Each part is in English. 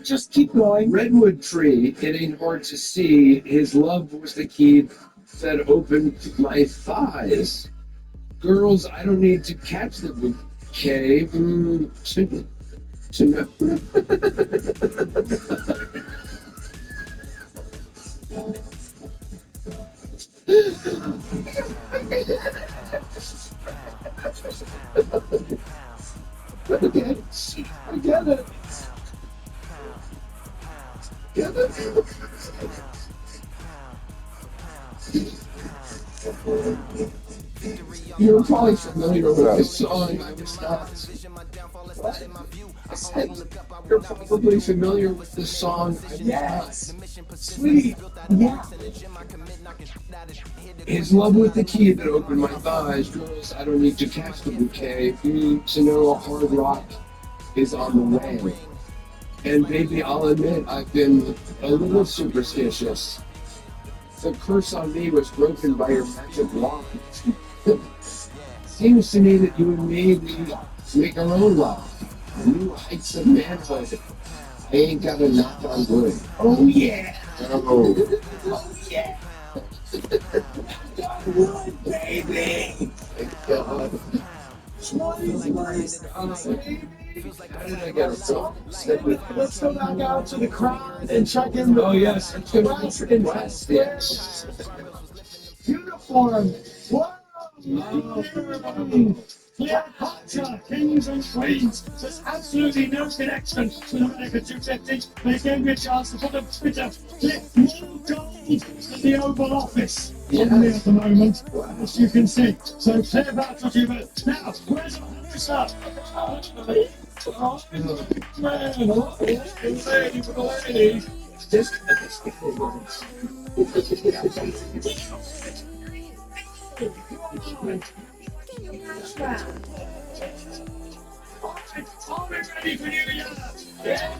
Just keep going. Redwood tree, it ain't hard to see. His love was the key that opened my thighs. Girls, I don't need to catch the bouquet to know. I get it. Get it. You're probably familiar with this song. I was not. What? I said you're probably familiar with this song. Yes. Sweet. Yeah. His love with the key that opened my thighs. Girls, I don't need to catch the bouquet. To know a hard rock is on the way. And baby, I'll admit I've been a little superstitious. The curse on me was broken by your magic wand. Seems to me that you and me, we make our own love. New heights of manhood. I ain't got a knock on wood. Oh yeah. Oh. Oh yeah. Wood, baby. Thank God. How did I get so sick with Let's go back out to the crowd and check in. Oh yes, it's gonna be Yes. Uniform. Wow. Cleopatra, kings and queens. There's absolutely no connection to the Monica 250. They gave me a chance to put on Twitter. Click more gold than the Oval Office. On me at the moment, as you can see. So Cleopatra, you now, where's our producer? Lady. Are we ready for New Year? Yeah.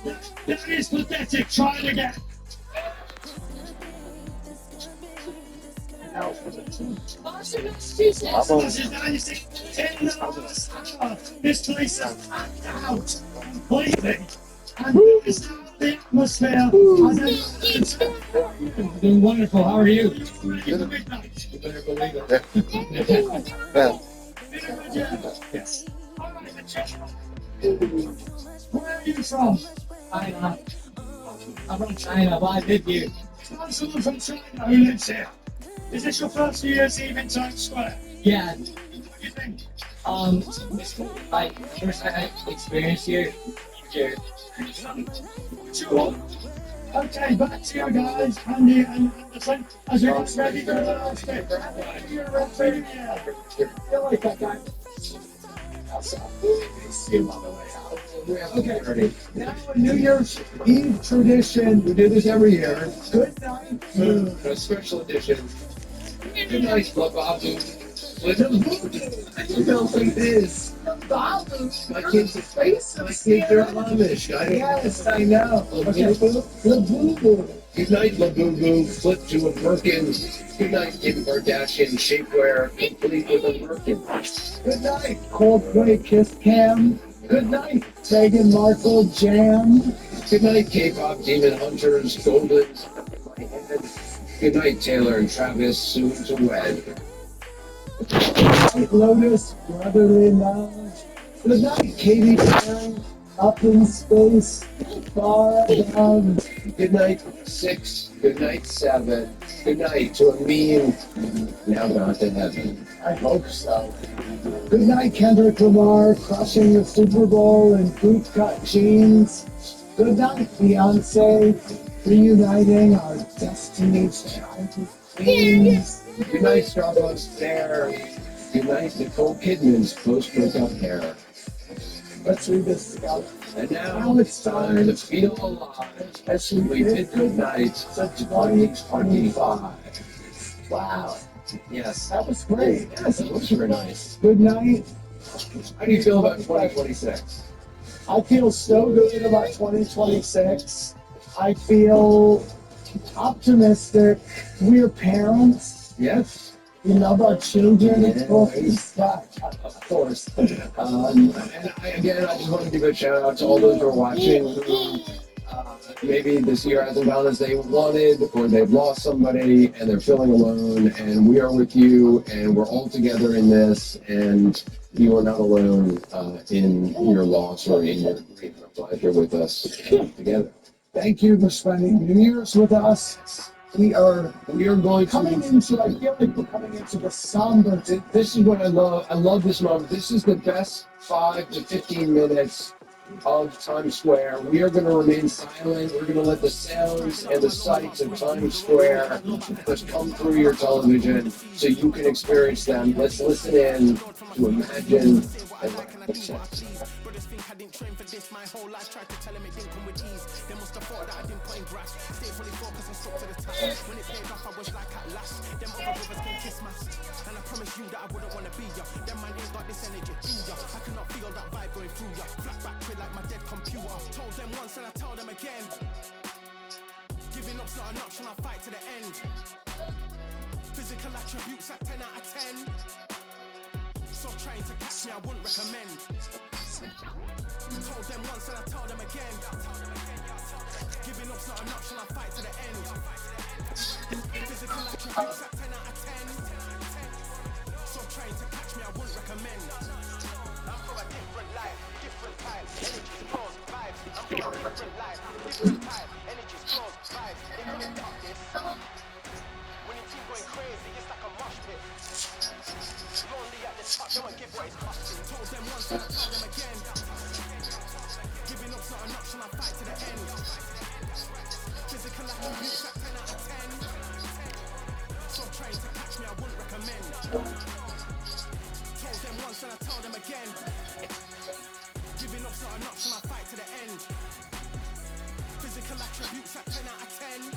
That is pathetic. Try it again. This place is packed out completely. And it's now the atmosphere. Doing wonderful. How are you? Ready for midnight? You better believe it. Yes. All right, where are you from? China. I'm from China. Why did you? I'm someone from China who lives here. Is this your first New Year's Eve in Times Square? Yeah. What do you think? Like first experience here. Sure. Sure. Okay, back to you guys, Andy and Anderson, as you're ready for the last bit. You're ready. You like that guy? See him on the way out. Okay, now a New Year's Eve tradition. We do this every year. Good night. A special edition. Good night, Babu. I don't think this. My kids are Amish. Yes, I know. Okay. Good night, Labubu. Flip to a Birkin. Good night, Kim Kardashian. Shapewear, complete with a Birkin. Good night, Coldplay Kiss Cam. Good night, Meghan Markle Jam. Good night, K-pop Demon Hunters. Golden. Good night, Taylor and Travis. Soon to wed. White Lotus, Brotherly Love. Good night, Katy Perry, Up in Space, Far Down. Good night, 6. Good night, 7. Good night to a meme. Now gone to heaven. I hope so. Good night, Kendrick Lamar, crushing the Super Bowl in bootcut jeans. Good night, Beyonce, reuniting our Destiny's Child queens. Good night, Starbucks there. Good night, Nicole Kidman's post-breakup hair. Let's read this together. And now it's time to feel alive as we did good night to 2025. Wow. Yes. That was great. Yes, it was very nice. Good night. How do you feel about 2026? I feel so good about 2026. I feel optimistic. We're parents. Yes. We love our children, of course. Yeah, of course. And again, I just want to give a shout out to all those who are watching who maybe this year hasn't gone as they wanted, or they've lost somebody and they're feeling alone. And we are with you, and we're all together in this. And you are not alone in your loss or in your grief. I'm glad you're with us together. Thank you for spending New Year's with us. We are going Coming to. into, I feel like we're coming into the somber. This is what I love. I love this moment. This is the best 5 to 15 minutes of Times Square. We are going to remain silent. We're going to let the sounds and the sights of Times Square just come through your television so you can experience them. Let's listen in to Imagine and Brothers think I didn't train for this. My whole life tried to tell him it didn't come with ease. They must have thought that I didn't put in grass. Stay fully focused and stuck to the task. When it paid off, I was like at last. Them other brothers can kiss my. And I promise you that I wouldn't want to be ya. Them man ain't got this energy in ya. I cannot feel that vibe going through ya. Flashback to like my dead computer. Told them once and I told them again. Giving up's not an option, I'll fight to the end. Physical attributes at 10 out of 10. So trying to catch me, I wouldn't recommend. Told them once and I told them again. Giving up's not an option, I'll fight to the end. Physical attributes at 10 out of 10. So trying to catch me, I wouldn't recommend. I'm from a different life, different type. Energy's close, vibes. I'm from a different life, different type. Energy's close, vibes. They couldn't stop this. When you keep going crazy, it's like a mosh pit. Lonely at the top, don't give what it's costing. Told them once and I told them again. Giving up's not an option, I'll fight to the end. Physical attributes at 10 out of 10. So trying to catch me, I wouldn't recommend. Told them once and I told them again. Giving up's not an option, I'll fight to the end. Physical attributes at 10 out of 10.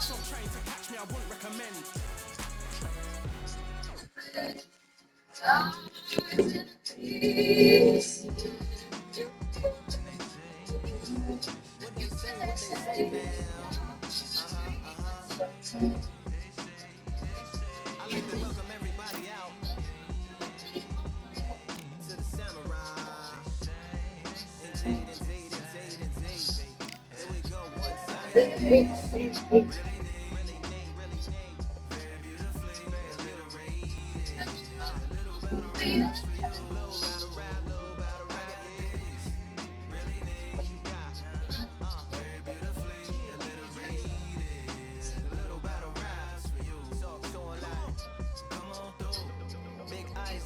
So trying to catch me, I wouldn't recommend. I like to welcome everybody out to the Samurai. Indeed. Here we go, one time.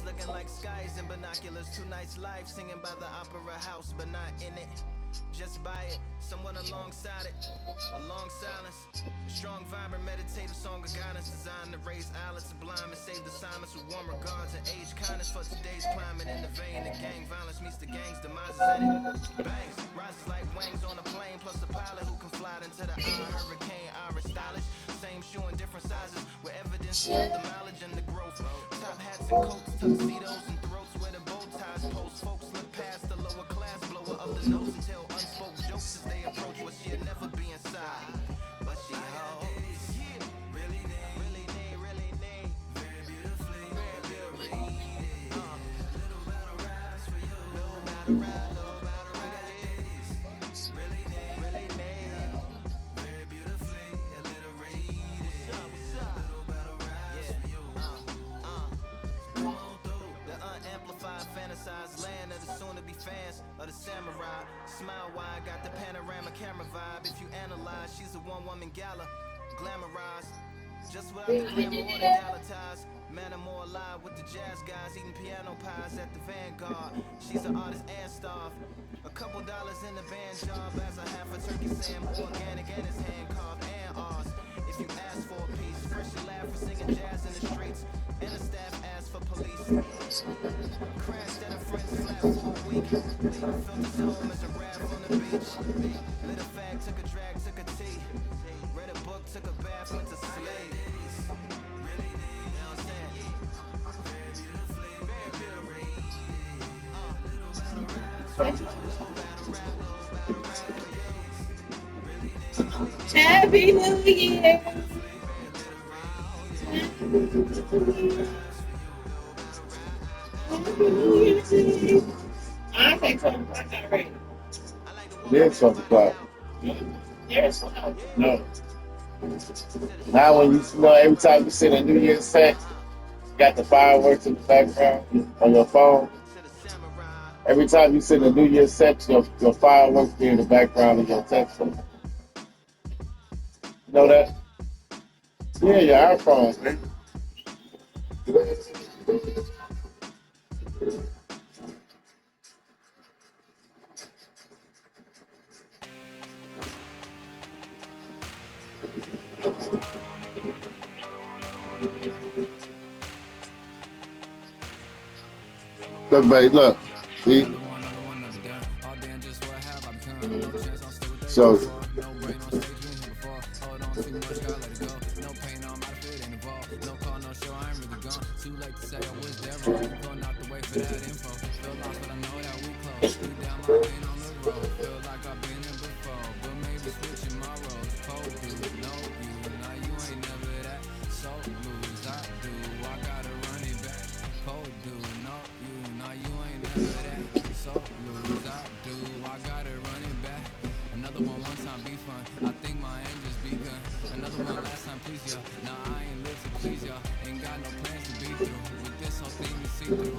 Looking like skies and binoculars, 2 nights live, singing by the opera house, but not in it. Just by it, someone alongside it, a long silence. A strong, vibrant, meditative song of guidance designed to raise eyelids sublime and save the silence with warm regards and age kindness for today's climate. In the vein of gang violence meets the gang's demise in it. Bangs, rises like wings on a plane, plus a pilot who can fly into the eye. Hurricane, Irish stylish, same shoe in different sizes, with evidence of the mileage and the growth. Top hats and coats, tuxedos and throats where the bow ties post. Folks look past the lower class blower of the nose and tell unspoken jokes as they approach what she'll never be inside. But she holds. Really need. Very beautifully. Little battle rise for you. Little battle rise. Really need. Very beautifully. Alliterated. Little battle rise for you. Come on through. The unamplified, fantasized land of the soon-to-be fans of the samurai. Smile wide, got the panorama camera vibe. If you analyze, she's a one-woman gala, glamorized. Just without the glamour or the gala ties. Man, I'm more alive with the jazz guys, eating piano pies at the Vanguard. She's an artist and staff. A couple dollars in the band job as a half a turkey Sam, organic and his hand carved and ours. If you ask for a piece, fresh and laugh for singing jazz in the streets, and the staff asked for police. Crashed at a friend's flat for a week. Felt his home as a raft on the beach. Lit a fag, took a drag, took a tea. Read a book, took a bath, went to sleep. Really need, you know what I'm saying? Very beautifully, very beautifully. Little battle rap, little battle rap. Happy New Year. I think 12 o'clock already. It is 12 o'clock. There's 12. No. Now when you know every time you see a New Year's set, you got the fireworks in the background on your phone. Every time you see a New Year's set, your fireworks be in the background of your text. You know that? Yeah, your iPhone, man. Look, babe, look. See? So,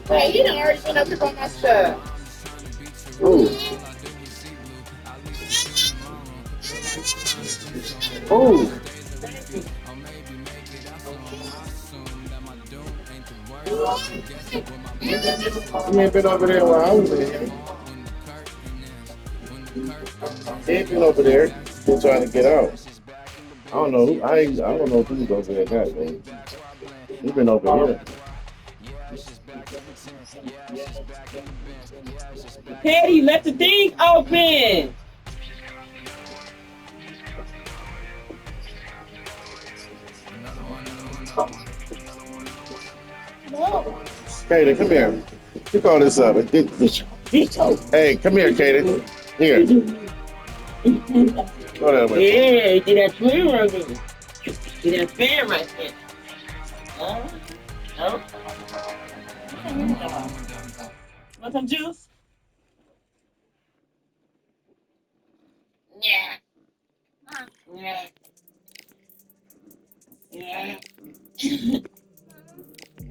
Hey, you done already been up here by my stuff. ooh. Ooh. You ain't been over there while I was there. He ain't been over there. Still trying to get out. I don't know. I don't know who's over there now, man. He's been over here. Patty, let the thing open. Katie, come here. Pick all this up. Hey, come here, Katie. Here. Go that way. Yeah, get that fan right there. Get that fan right there. Oh. Want some juice? Yeah. Yeah. Yeah.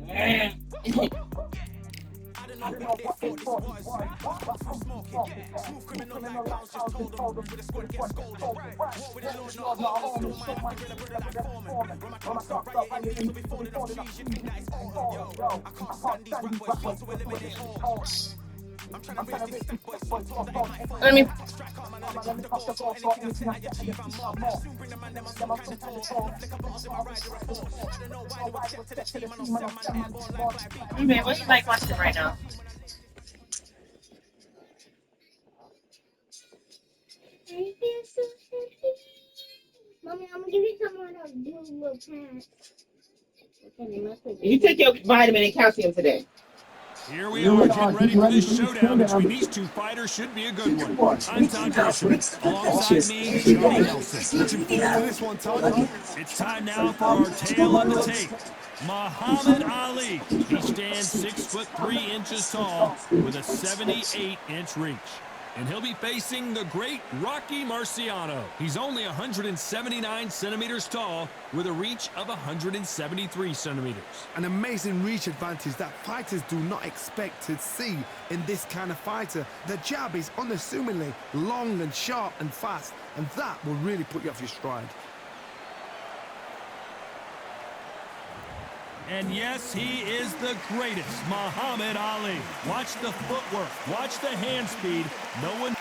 Yeah. Let me. Okay, what you like watching right now? Mommy, I'm gonna give you some of those blue little pants. You took your vitamin and calcium today. Here we are, getting ready for this showdown between these two fighters. Should be a good one. I'm Todd Grisham. Alongside me, Johnny Nelson. Looking forward to this one, Todd. It's time now for our tale of the tape. Muhammad Ali. He stands 6'3" tall with a 78-inch reach. And he'll be facing the great Rocky Marciano. He's only 179 centimeters tall with a reach of 173 centimeters. An amazing reach advantage that fighters do not expect to see in this kind of fighter. The jab is unassumingly long and sharp and fast, and that will really put you off your stride. And yes, he is the greatest, Muhammad Ali. Watch the footwork, watch the hand speed. No one...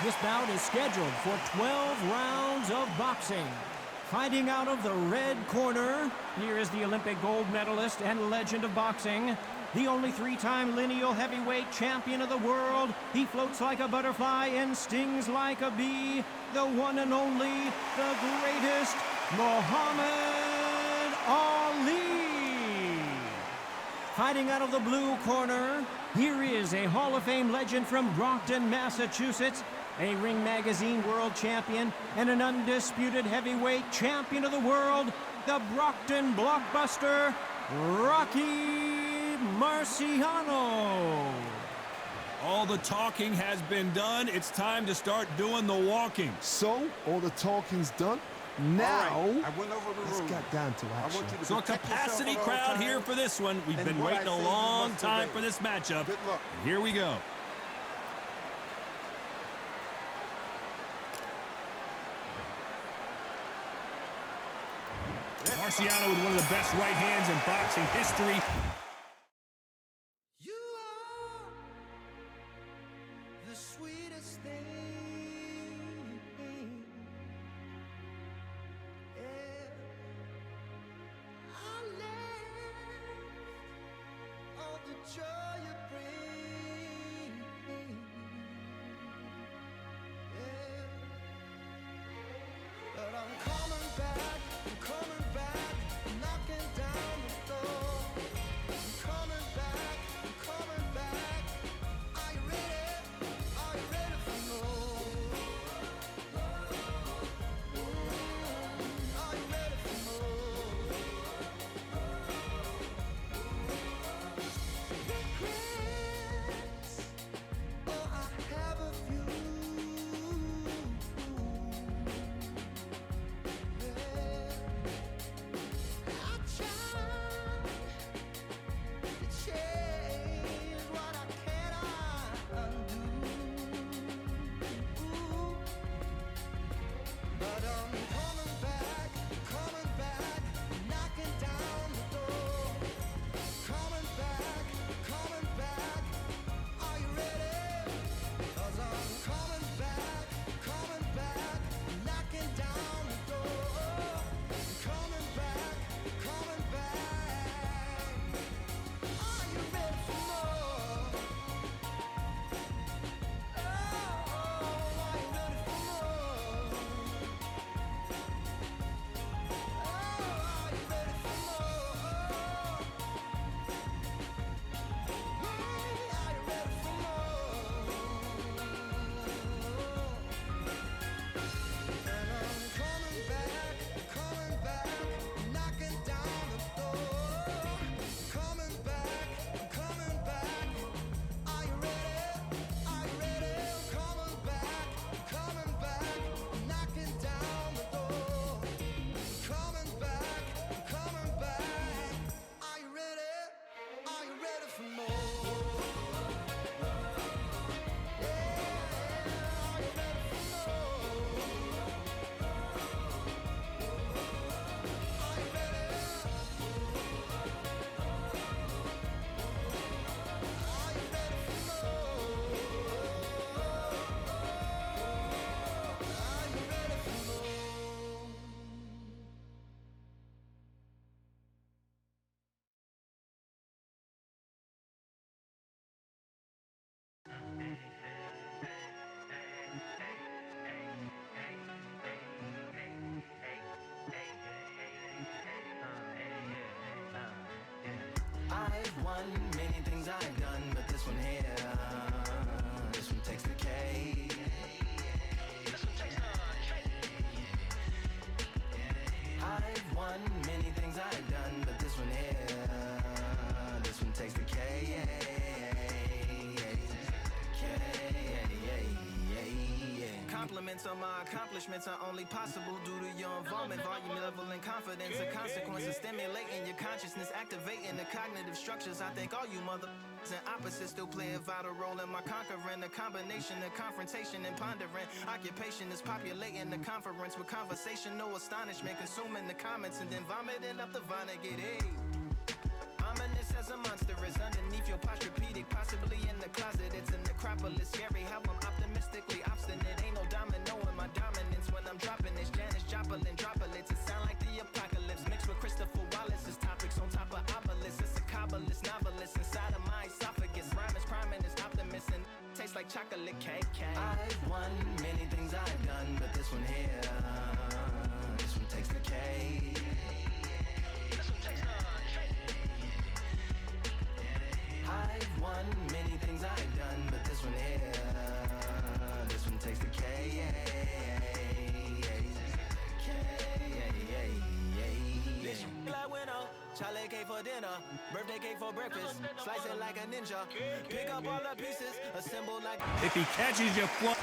This bout is scheduled for 12 rounds of boxing. Fighting out of the red corner, here is the Olympic gold medalist and legend of boxing, the only three-time lineal heavyweight champion of the world. He floats like a butterfly and stings like a bee. The one and only, the greatest, Muhammad Ali. Fighting out of the blue corner, here is a Hall of Fame legend from Brockton, Massachusetts, a Ring Magazine world champion and an undisputed heavyweight champion of the world. the Brockton blockbuster, Rocky Marciano. All the talking has been done. It's time to start doing the walking. So, all the talking's done. Now, All right, I went over the let's rules. get down to I action. want you to So a protect yourself capacity at all crowd times. here for this one. We've And been what I waiting a say, you long must time obey. for this matchup. Good luck. And here we go. Marciano with one of the best right hands in boxing history. You are the sweetest thing. I left all the joy you bring. But I'm coming back, knocking down the door. I'm coming back, Are you ready? Are you ready for more? Are you ready for more? Regrets, oh, I have a few. I tried to change what I cannot undo, but I'm coming back, knocking down the door. Coming back, are you ready? 'Cause I'm coming back, knocking down the door. Coming back. Are you ready for more? Oh, are you ready for more? Oh, are you ready for more? Yeah, are you ready for more? And I'm coming back, knocking down the door. Coming back, are you ready? I'm coming back, knocking down the door. Coming back, are you ready? Are you ready for more? I've won many things I've done, but this one here, this one takes the cake. I've won many things I've done, but this one here, this one takes the cake. Compliments on my accomplishments are only possible due to your involvement, volume, level, and confidence. The consequences stimulating your consciousness, activating the cognitive structures. I think all you mother and opposites still play a vital role in my conquering. The combination of confrontation and pondering. Occupation is populating the conference with conversation, no astonishment, consuming the comments and then vomiting up the Vonnegut. Hey. Ominous as a monster is underneath your posturepedic, possibly in the closet. It's a necropolis, scary how I'm optimistically obstinate. Ain't no domino in my dominance when I'm dropping this. Janis Joplin droplets. It sound like the apocalypse mixed with Christopher Wallace's topics on top of obelisks. It's a kabbalist novelist inside of my esophagus. Rhyme is priming is optimist and tastes like chocolate cake. I've won many things I've done, but this one here, this one takes the cake. I've won many things I've done, but this one here, this one takes the cake. dinner. Birthday cake for breakfast. Slice it like a ninja. Pick up all the pieces. Assemble like. If he catches you flush.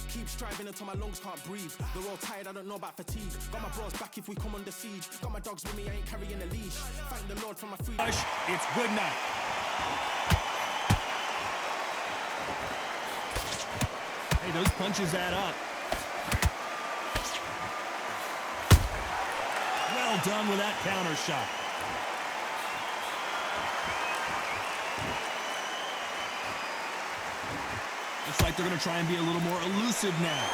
Keep striving until my lungs can't breathe. They're all tired, I don't know about fatigue. Got my bros back if we come under siege. Got my dogs with me, I ain't carrying a leash. Thank the Lord for my freedom. It's good night. Hey, those punches add up. Well done with that counter shot. Looks like they're going to try and be a little more elusive now.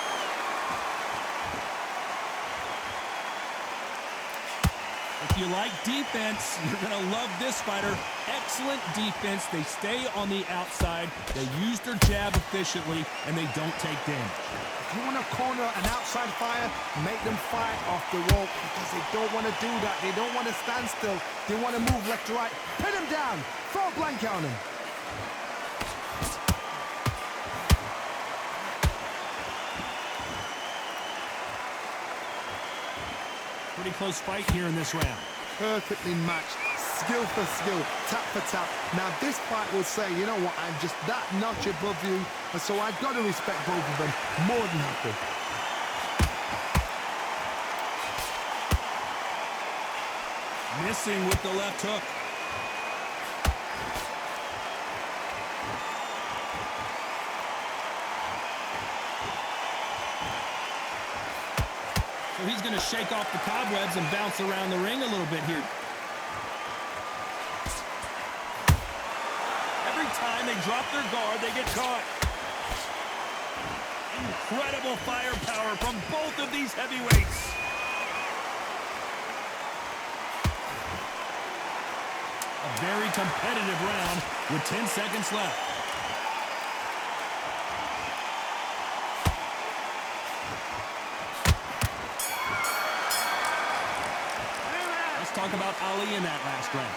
If you like defense, you're going to love this fighter. Excellent defense. They stay on the outside. They use their jab efficiently, and they don't take damage. If you want to corner an outside fighter, make them fight off the rope because they don't want to do that. They don't want to stand still. They want to move left to right. Pin them down. Throw a blanket on them. Pretty close fight here in this round. Perfectly matched, skill for skill, tap for tap. Now this fight will say, you know what, I'm just that notch above you, and so I've got to respect both of them more than happy. Missing with the left hook. So he's going to shake off the cobwebs and bounce around the ring a little bit here. Every time they drop their guard, they get caught. Incredible firepower from both of these heavyweights. A very competitive round with 10 seconds left. Talk about Ali in that last round.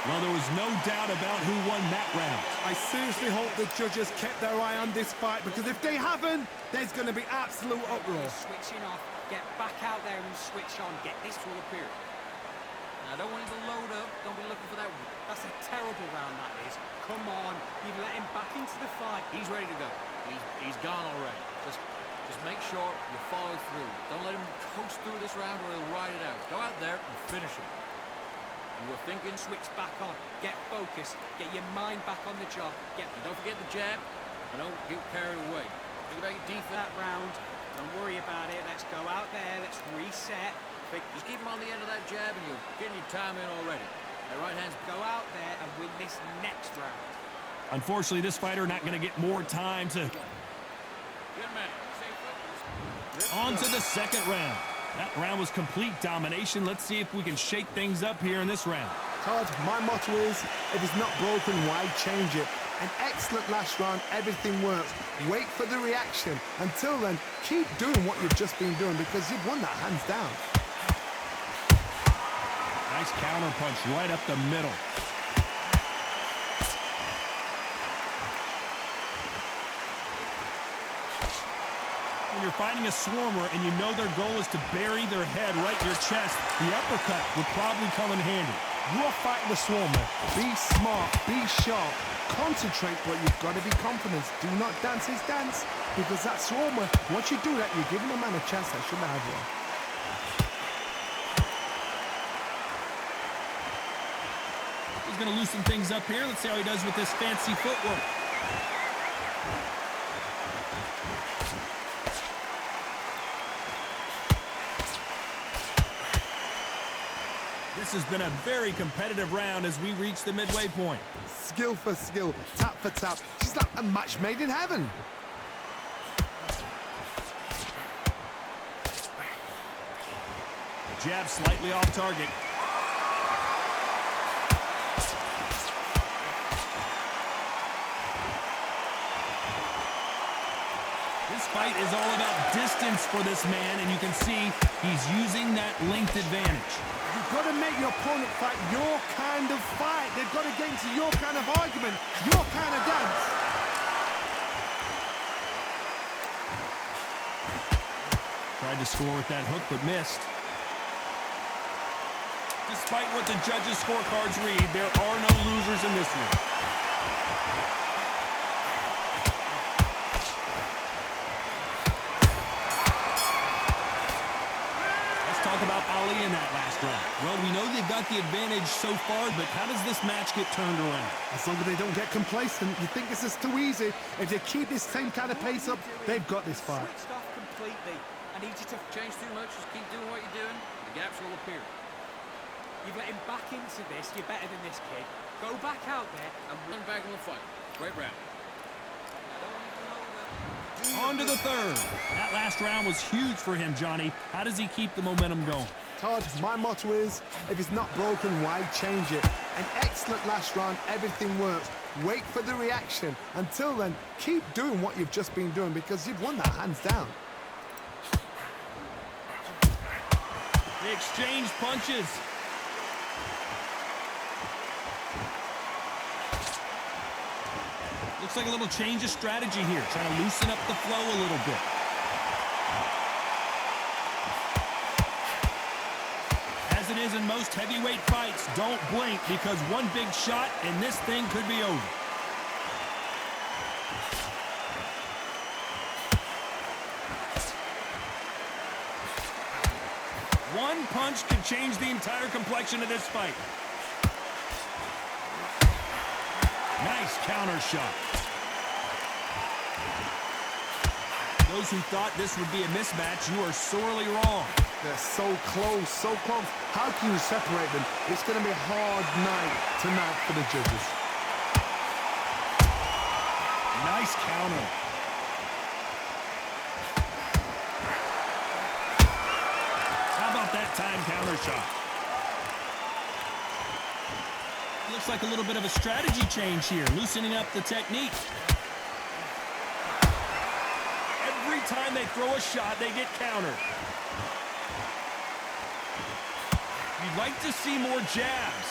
Well, there was no doubt about who won that round. I seriously hope the judges kept their eye on this fight, because if they haven't, there's going to be absolute uproar. Switching off, get back out there and switch on, get this to a period. Now, I don't want you to load up, don't be looking for that. That's a terrible round, that is. Come on, you've let him back into the fight. He's ready to go. He's gone already. Just make sure you follow through. Don't let him coast through this round or he'll ride it out. Go out there and finish him. You were thinking, switch back on, get focused, get your mind back on the job. And don't forget the jab, and don't get carried away. Think about your defense. That round, don't worry about it. Let's go out there, let's reset. Just keep him on the end of that jab and you're getting your time in already. That right hand's go out there and win this next round. Unfortunately, this fighter not going to get more time to... Good man. On to the second round. That round was complete domination. Let's see if we can shake things up here in this round. Todd, my motto is, if it's not broken, why change it? An excellent last round, everything works. Wait for the reaction. Until then, keep doing what you've just been doing, because you've won that hands down. Nice counter punch right up the middle. When you're fighting a swarmer and you know their goal is to bury their head right in your chest, the uppercut would probably come in handy. You're fighting the swarmer. Be smart, be sharp, concentrate, but you've got to be confident. Do not dance his dance, because that swarmer, once you do that, you're giving a man a chance that shouldn't have one. He's going to loosen things up here. Let's see how he does with this fancy footwork. This has been a very competitive round as we reach the midway point. Skill for skill, tap for tap. Just like a match made in heaven. Jab slightly off target. This fight is all about distance for this man, and you can see he's using that length advantage. You You've got to make your opponent fight your kind of fight. They've got to get into your kind of argument, your kind of dance. Tried to score with that hook, but missed. Despite what the judges' scorecards read, there are no losers in this one. Let's talk about Ali in that last round. Well, we know they've got the advantage so far, but how does this match get turned around? As long as they don't get complacent, you think this is too easy. If they keep this same kind of pace up, they've got this fight. Switched off completely. I need you to Change too much, just keep doing what you're doing. The gaps will appear. You've let him back into this. You're better than this kid. Go back out there and Run back in the fight. Great round. On to the third. That last round was huge for him, Johnny. How does he keep the momentum going? Todd, my motto is, if it's not broken, why change it? An excellent last round, everything works. Wait for the reaction. Until then, keep doing what you've just been doing because you've won that hands down. They exchange punches. Looks like a little change of strategy here, trying to loosen up the flow a little bit. As it is in most heavyweight fights, don't blink because one big shot and this thing could be over. One punch could change the entire complexion of this fight. Nice counter shot. Those who thought this would be a mismatch, you are sorely wrong. They're so close, so close. How can you separate them? It's going to be a hard night tonight for the judges. Nice counter. How about that time counter shot? Looks like a little bit of a strategy change here, loosening up the technique. Every time they throw a shot, they get countered. You'd like to see more jabs.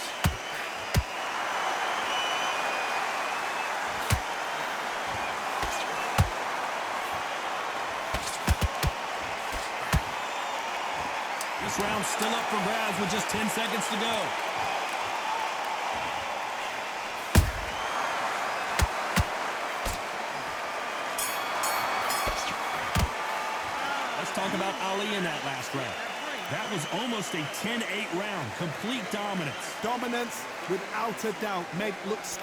This round's still up for grabs with just 10 seconds to go. Let's talk about Ali in that last round. That was almost a 10-8 round. Complete dominance. Dominance, without a doubt, Meg looks...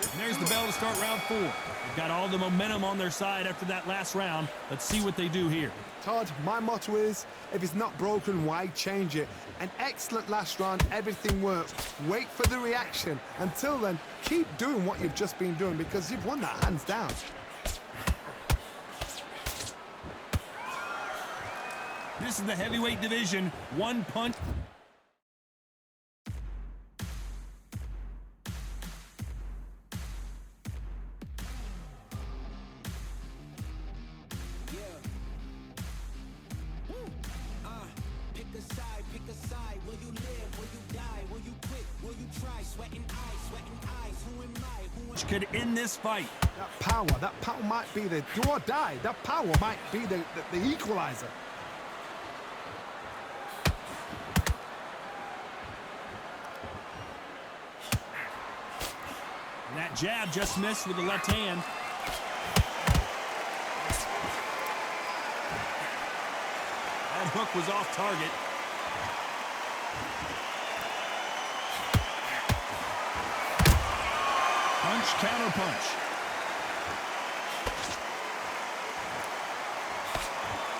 And there's the bell to start round 4. They've got all the momentum on their side after that last round. Let's see what they do here. Todd, my motto is, if it's not broken, why change it? An excellent last round, everything works. Wait for the reaction. Until then, keep doing what you've just been doing because you've won that hands down. This is the heavyweight division. One punch. Pick a side. Will you live? Will you die? Will you quit? Will you try? Sweating eyes. Who am I? Could end this fight. That power might be the do or die. That power might be the equalizer. And that jab just missed with the left hand. That hook was off target. Punch, counter punch.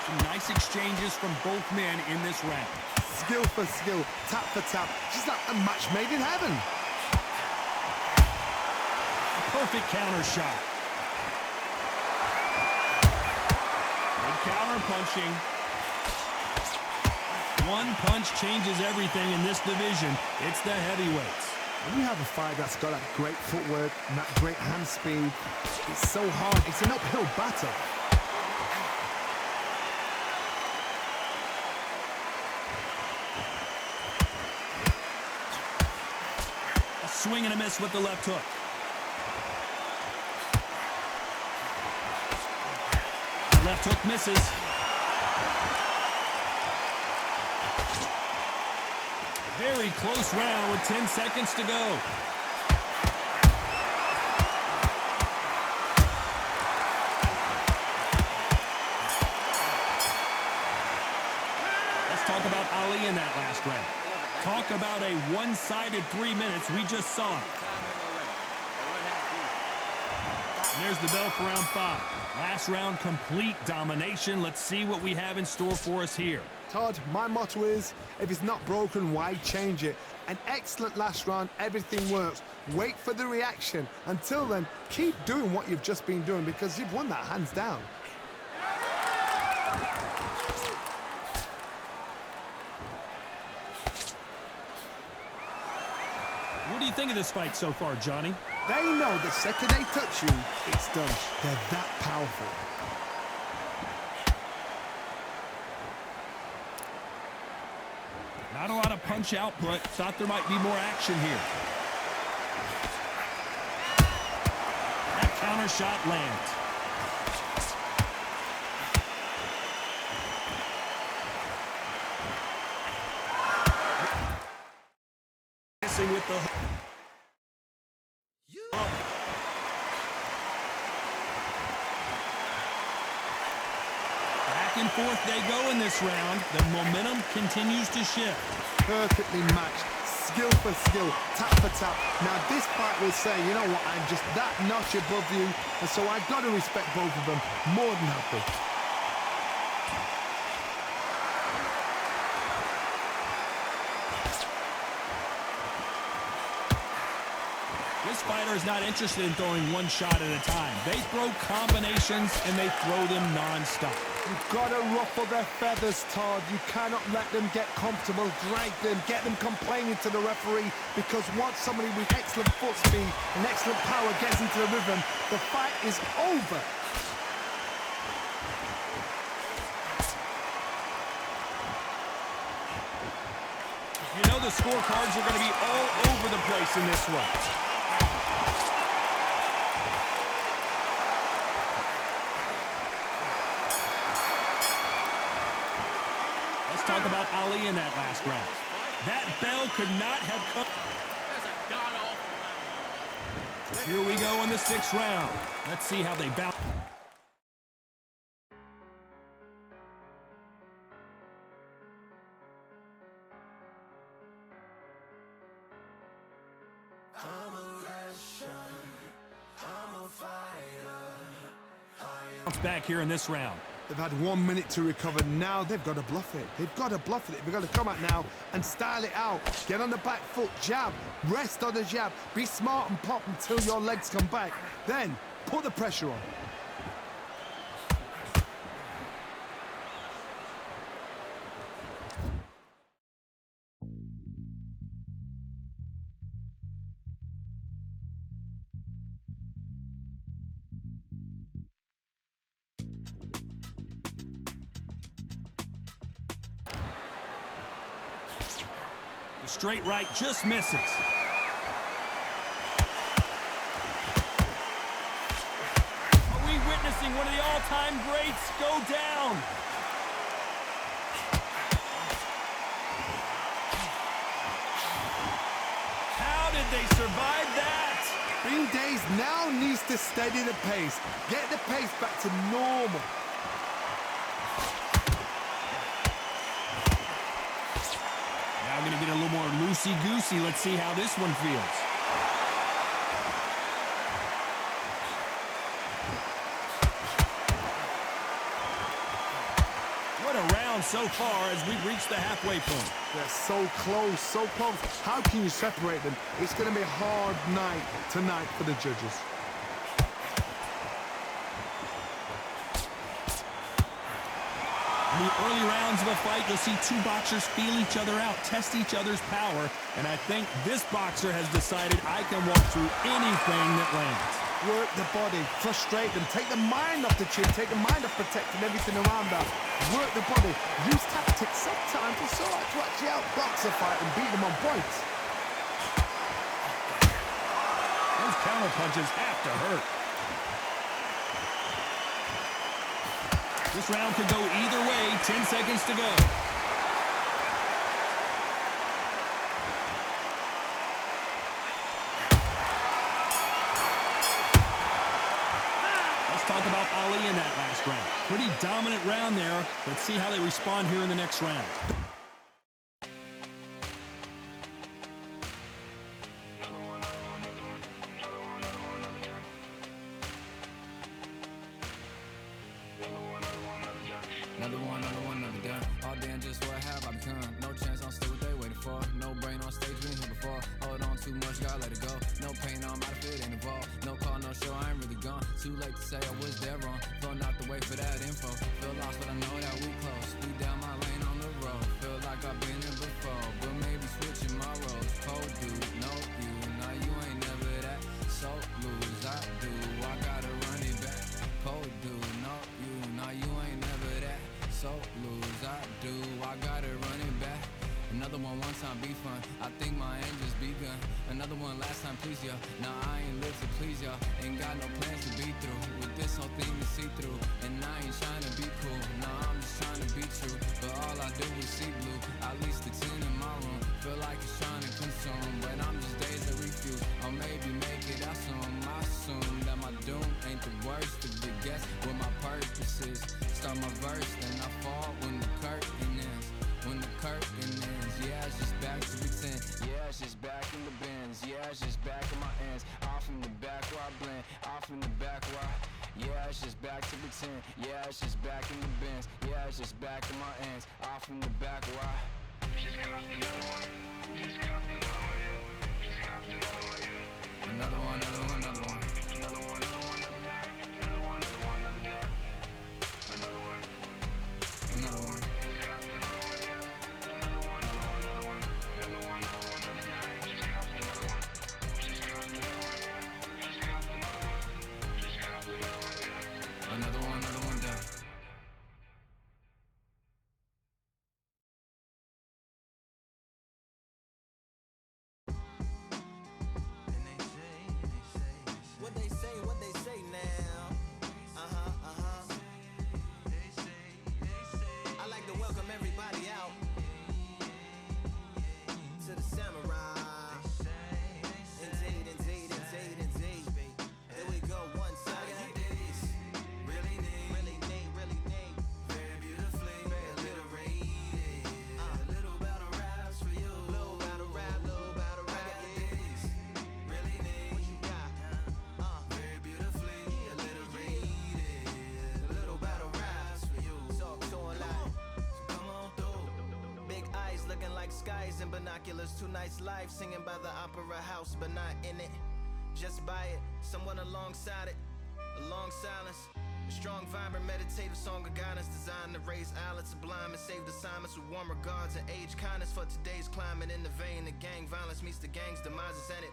Some nice exchanges from both men in this round. Skill for skill, tap for tap. Just like a match made in heaven. Perfect counter shot. Good counter punching. One punch changes everything in this division. It's the heavyweights. When you have a fight that's got that great footwork and that great hand speed, it's so hard. It's an uphill battle. swing and a miss with the left hook. Left hook misses. Very close round with 10 seconds to go. Let's talk about Ali in that last round. Talk about a one-sided 3 minutes. We just saw it. And there's the bell for round 5. Last round, complete domination. Let's see what we have in store for us here. Todd, my motto is, if it's not broken, why change it? An excellent last round, everything works. Wait for the reaction. Until then, keep doing what you've just been doing because you've won that hands down. What do you think of this fight so far, Johnny? They know the second they touch you, it's done. They're that powerful. Not a lot of punch output. Thought there might be more action here. That counter shot lands. Missing with the hook. Back and forth they go in this round. The momentum continues to shift. Perfectly matched, skill for skill, tap for tap. Now this fight will say, you know what, I'm just that notch above you, and so I've got to respect both of them more than happy. This fighter is not interested in throwing one shot at a time. They throw combinations and they throw them non-stop. You've got to ruffle their feathers, Todd. You cannot let them get comfortable, drag them, get them complaining to the referee, because once somebody with excellent foot speed and excellent power gets into the rhythm, the fight is over. You know the scorecards are going to be all over the place in this one. Talk about Ali in that last round. That bell could not have come. Here we go in the 6th round. Let's see how they bounce. Back here in this round. They've had 1 minute to recover. Now they've got to bluff it. They've got to bluff it. They've got to come out now and style it out. Get on the back foot, jab, rest on the jab. Be smart and pop until your legs come back. Then put the pressure on. The straight right just misses. Are we witnessing one of the all-time greats go down? How did they survive that? Bing Days now needs to steady the pace. Get the pace back to normal. Now going to get a little more loosey-goosey. Let's see how this one feels. What a round so far as we've reached the halfway point. They're so close, so close. How can you separate them? It's going to be a hard night tonight for the judges. In the early rounds of a fight, you'll see two boxers feel each other out, test each other's power, and I think this boxer has decided I can walk through anything that lands. Work the body, frustrate them, take the mind off the chin, take the mind off protecting everything around that. Work the body, use tactics. Sometimes it's all right to actually outbox a fight and beat them on points. Counter punches have to hurt. This round could go either way. 10 seconds to go. Let's talk about Ali in that last round. Pretty dominant round there. Let's see how they respond here in the next round. Another one, another done. All damn, just what have I become? No chance, I'm still what they waiting for. No brain on stage, we ain't here before. Hold on too much, gotta let it go. No pain, I'm out of it, ain't involved. No call, no show, I ain't really gone. Too late to say I was dead wrong. Flown out the way for that info. Feel lost, but I know that we close. Speed down my lane on the road. Feel like I've been here before, but maybe switching my roles. Cold dude, no you. Now you ain't never that. So lose, I do. I gotta run it back. Cold dude, no you. Now you ain't never that. So lose, I do, I gotta run it back. Another one time be fun, I think my end just begun. Another one last time please ya. Now I ain't live to please y'all. Ain't got no plans to be through. With this whole thing to see through. And I ain't trying to be cool, nah I'm just trying to be true. But all I do is see blue, at least the 10 in my room. Feel like it's trying to consume, but I'm just days to refuse. Or maybe make it out soon. I assume that my doom ain't the worst of the guess what my purpose is. Start my verse, then I fall when the curtain ends. When the curtain ends, yeah, it's just back to pretend. Yeah, it's just back in the bins. Yeah, it's just back in my ends. Off in the back where I blend. Off in the back where I... Yeah, it's just back to pretend. Yeah, it's just back in the bins. Yeah, it's just back in my ends. Off in the back where I... Another one, another one, another one. Another one, another one, another one, another one, another one. Another one done. What they say now? I like to welcome everybody out to the Samurai. Indeed. Here we go, one time. Really neat. Very beautifully, very little rated. A little battle raps for you. Little battle rap. Really neat. What you got? Very beautifully, a little rated. A little battle raps for you. Talk to a lot. So come on through. Big eyes looking like skies and binoculars. Two nights live singing by the opera house, but not in it. Just by it, someone alongside it. A long silence. A strong, vibrant, meditative song of guidance designed to raise eyelids sublime and save the assignments with warm regards and age kindness for today's climate. In the vein, the gang violence meets the gang's demises and it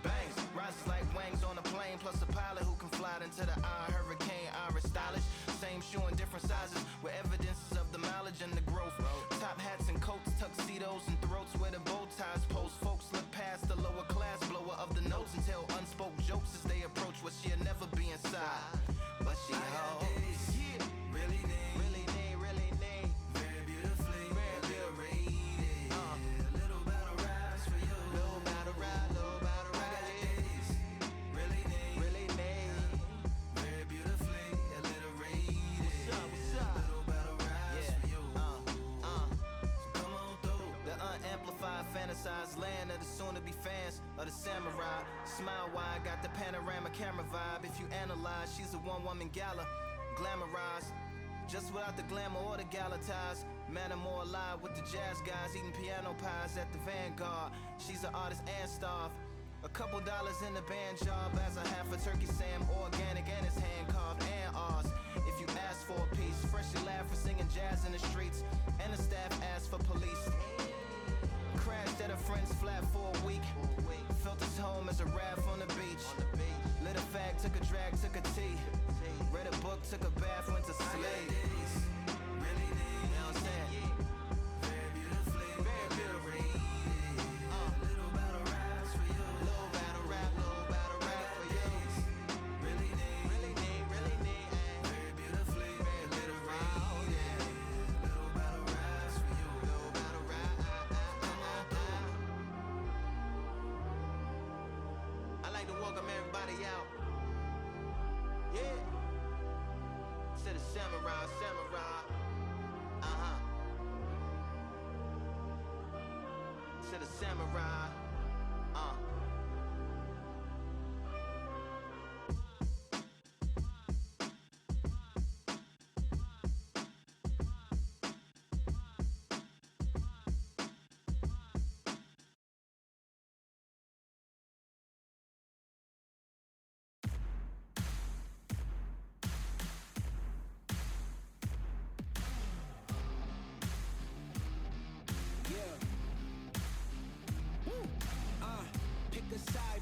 bangs. Rises like wings on a plane, plus a pilot who can fly into the eye. Hurricane, Iris stylish. Same shoe in different sizes with evidences of the mileage and the growth. Top hats and coats, tuxedos and throats where the bow ties post. Folks look past the lower class blower of the notes and tell unspoke jokes as they approach what she'll never be inside. But she holds. Really neat. Very beautifully, very rated. A little battle raps for you. Little battle rap. Really neat. Very beautifully, a little rated. What's up? Little battle raps for you. So come on through. The unamplified, fantasized land of the soon-to-be fans of the Samurai. Smile wide, got the panorama camera vibe. If you analyze, she's a one-woman gala, glamorized, just without the glamour or the gala ties. Man, I'm more alive with the jazz guys, eating piano pies at the Vanguard. She's an artist and starved. A couple dollars in the band job as a half a turkey Sam, organic and it's hand carved and ours. If you ask for a piece, freshly laugh for singing jazz in the streets, and the staff asked for police. Crashed at a friend's flat for a week. Felt his home as a raft on the beach. Lit a fag, took a drag, took a tea. Read a book, took a bath, went to sleep. Really neat, you know what I'm saying? Very beautifully, very beautifully. Little battle raps for you. Little battle rap. everybody out. Yeah. To the samurai, samurai. To the samurai.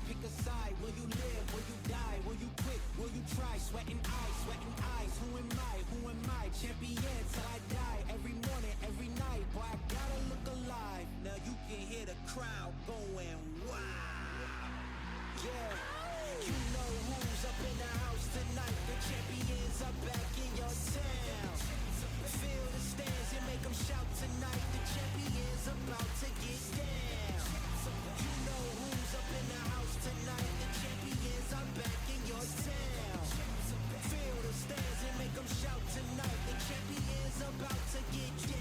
Pick a side. Will you live? Will you die? Will you quit? Will you try? Sweating eyes. Who am I? Champion till I die. Every morning, every night. Boy, I gotta look alive. Now you can hear the crowd going wow. Yeah. You know who's up in the house tonight. The champions are back in your town. Feel the stands and make them shout tonight. The champions about to get down. You know who's up in the house tonight. The champions are back in your town. Feel the stands and make them shout tonight. The champions about to get down.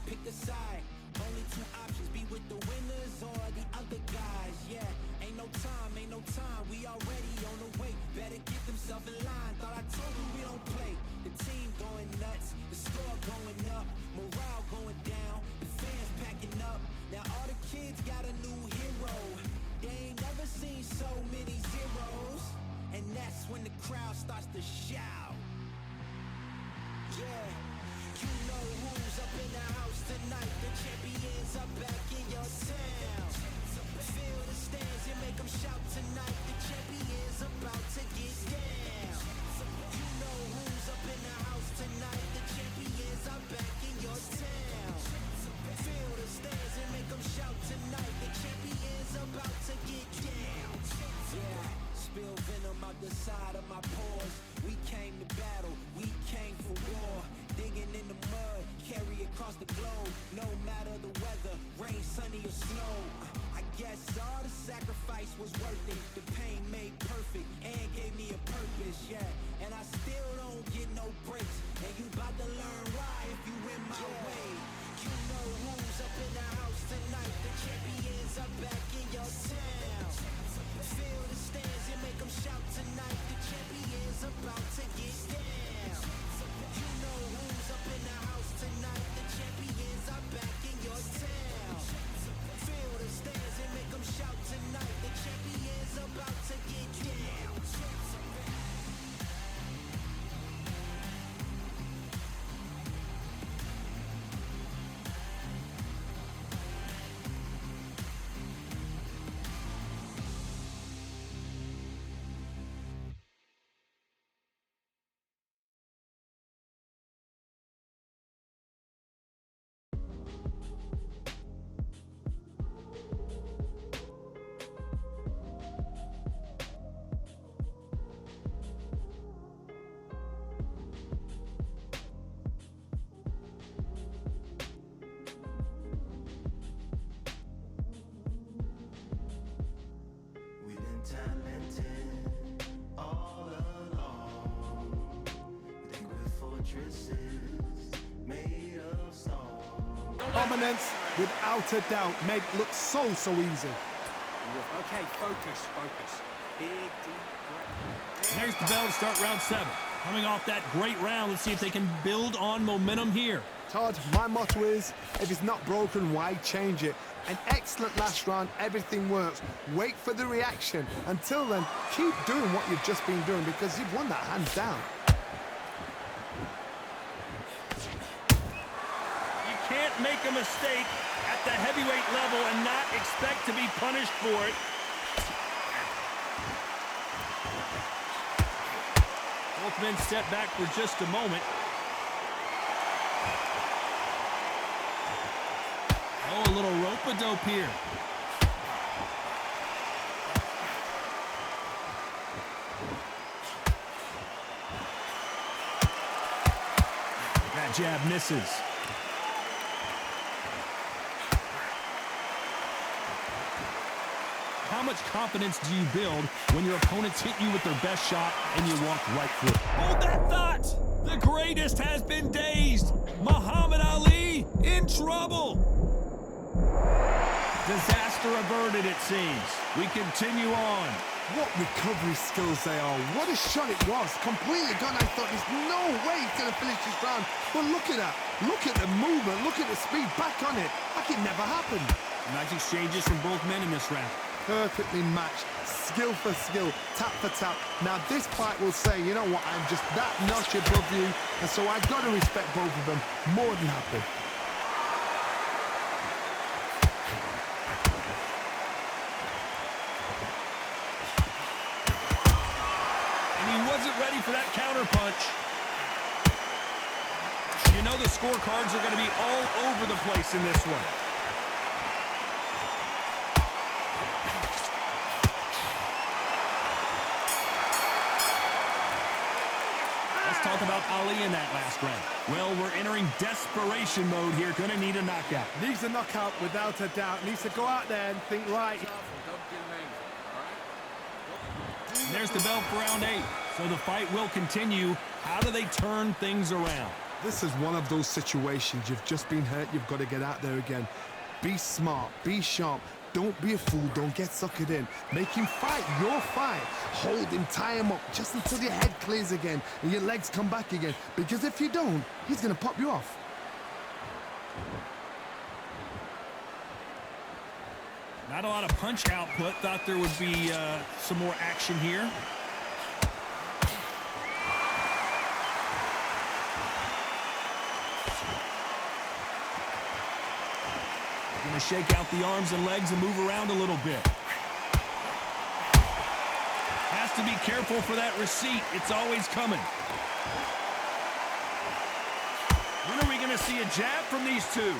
Pick a side. Only two options, be with the winners or the other guys. Yeah, ain't no time. We already on the way. Better get themselves in line. Thought I told you we don't play. The team going nuts, the score going up, morale going down, the fans packing up. Now all the kids got a new hero. They ain't never seen so many zeros. And that's when the crowd starts to shout. Yeah, you know who's up in the house tonight. The champions are back in your town. Feel the stands and make them shout tonight. The champions about to get down. You know who's up in the house tonight. The champions are back in your town. Feel the stands and make them shout tonight. The champions about to get down. Yeah, spill venom out the side of my pores. We came to battle, we came for war. Digging in the mud, carry across the globe. No matter the weather, rain, sunny or snow. I guess all the sacrifice was worth it. The pain made perfect and gave me a purpose, yeah. And I still don't get no breaks. And you about to learn why if you in my way. You know who's up in the house tonight. The champions are back in your town. Feel the stands and make them shout tonight. The champions about to get down. You know who's up in the house tonight. The champions are back in your town. Feel the stands and make them shout tonight. The champions about to get down. Dominance, without a doubt, made look so easy. Okay, focus. Big, deep breath. There's the bell to start round 7. Coming off that great round, let's see if they can build on momentum here. Todd, my motto is, if it's not broken, why change it? An excellent last round, everything works. Wait for the reaction. Until then, keep doing what you've just been doing because you've won that hands down. You can't make a mistake at the heavyweight level and not expect to be punished for it. Both men step back for just a moment. Oh, a little rope-a-dope here. That jab misses. How much confidence do you build when your opponents hit you with their best shot and you walk right through it? Hold that thought! The greatest has been dazed. Muhammad Ali in trouble. Disaster averted, it seems. We continue on. What recovery skills they are. What a shot it was. Completely gone. I thought there's no way he's going to finish this round. But look at that. Look at the movement. Look at the speed. Back on it. Like it never happened. Nice exchanges from both men in this round. Perfectly matched. Skill for skill. Tap for tap. Now this fight will say, you know what, I'm just that notch above you. And so I've got to respect both of them. More than happy. Wasn't ready for that counter punch. You know the scorecards are going to be all over the place in this one. Let's talk about Ali in that last round. Well, we're entering desperation mode here. Going to need a knockout. Needs a knockout without a doubt. Needs to go out there and think, right. And there's the bell for round 8. So the fight will continue. How do they turn things around? This is one of those situations. You've just been hurt. You've got to get out there again. Be smart. Be sharp. Don't be a fool. Don't get suckered in. Make him fight your fight. Hold him. Tie him up just until your head clears again and your legs come back again. Because if you don't, he's going to pop you off. Not a lot of punch output. Thought there would be some more action here. Going to shake out the arms and legs and move around a little bit. Has to be careful for that receipt. It's always coming. When are we going to see a jab from these two?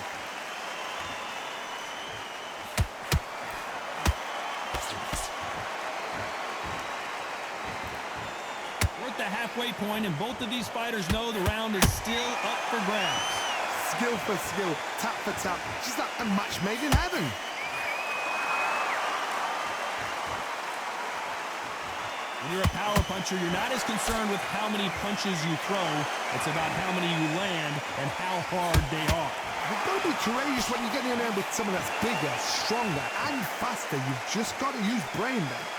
We're at the halfway point, and both of these fighters know the round is still up for grabs. Skill for skill, tap for tap. Just like a match made in heaven. When you're a power puncher, you're not as concerned with how many punches you throw. It's about how many you land and how hard they are. You've got to be courageous when you get in there with someone that's bigger, stronger, and faster. You've just got to use brain there.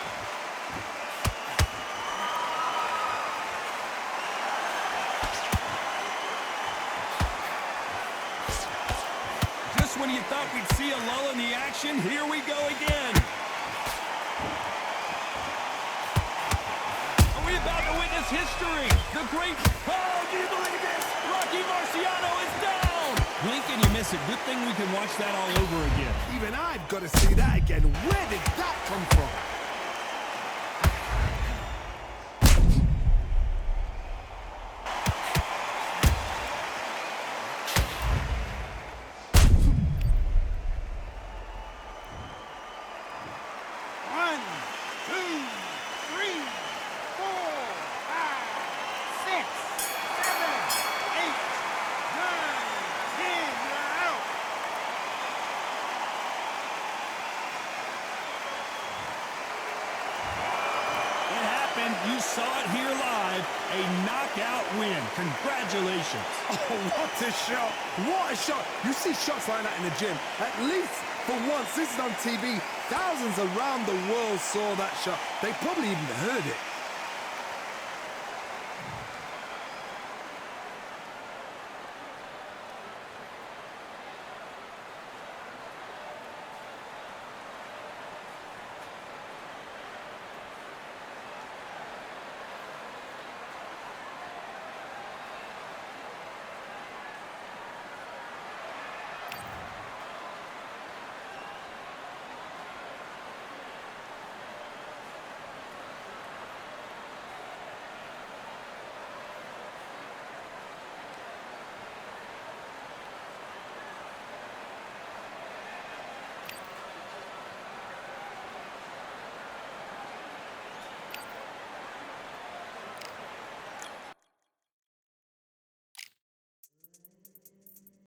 When you thought we'd see a lull in the action, here we go again. Are we about to witness history? The great... Oh, do you believe this? Rocky Marciano is down! Blink and you miss it. Good thing we can watch that all over again. Even I've got to see that again. Where did that come from? You saw it here live, a knockout win. Congratulations. Oh, what a shot. What a shot. You see shots like that in the gym. At least for once, this is on TV. Thousands around the world saw that shot. They probably even heard it.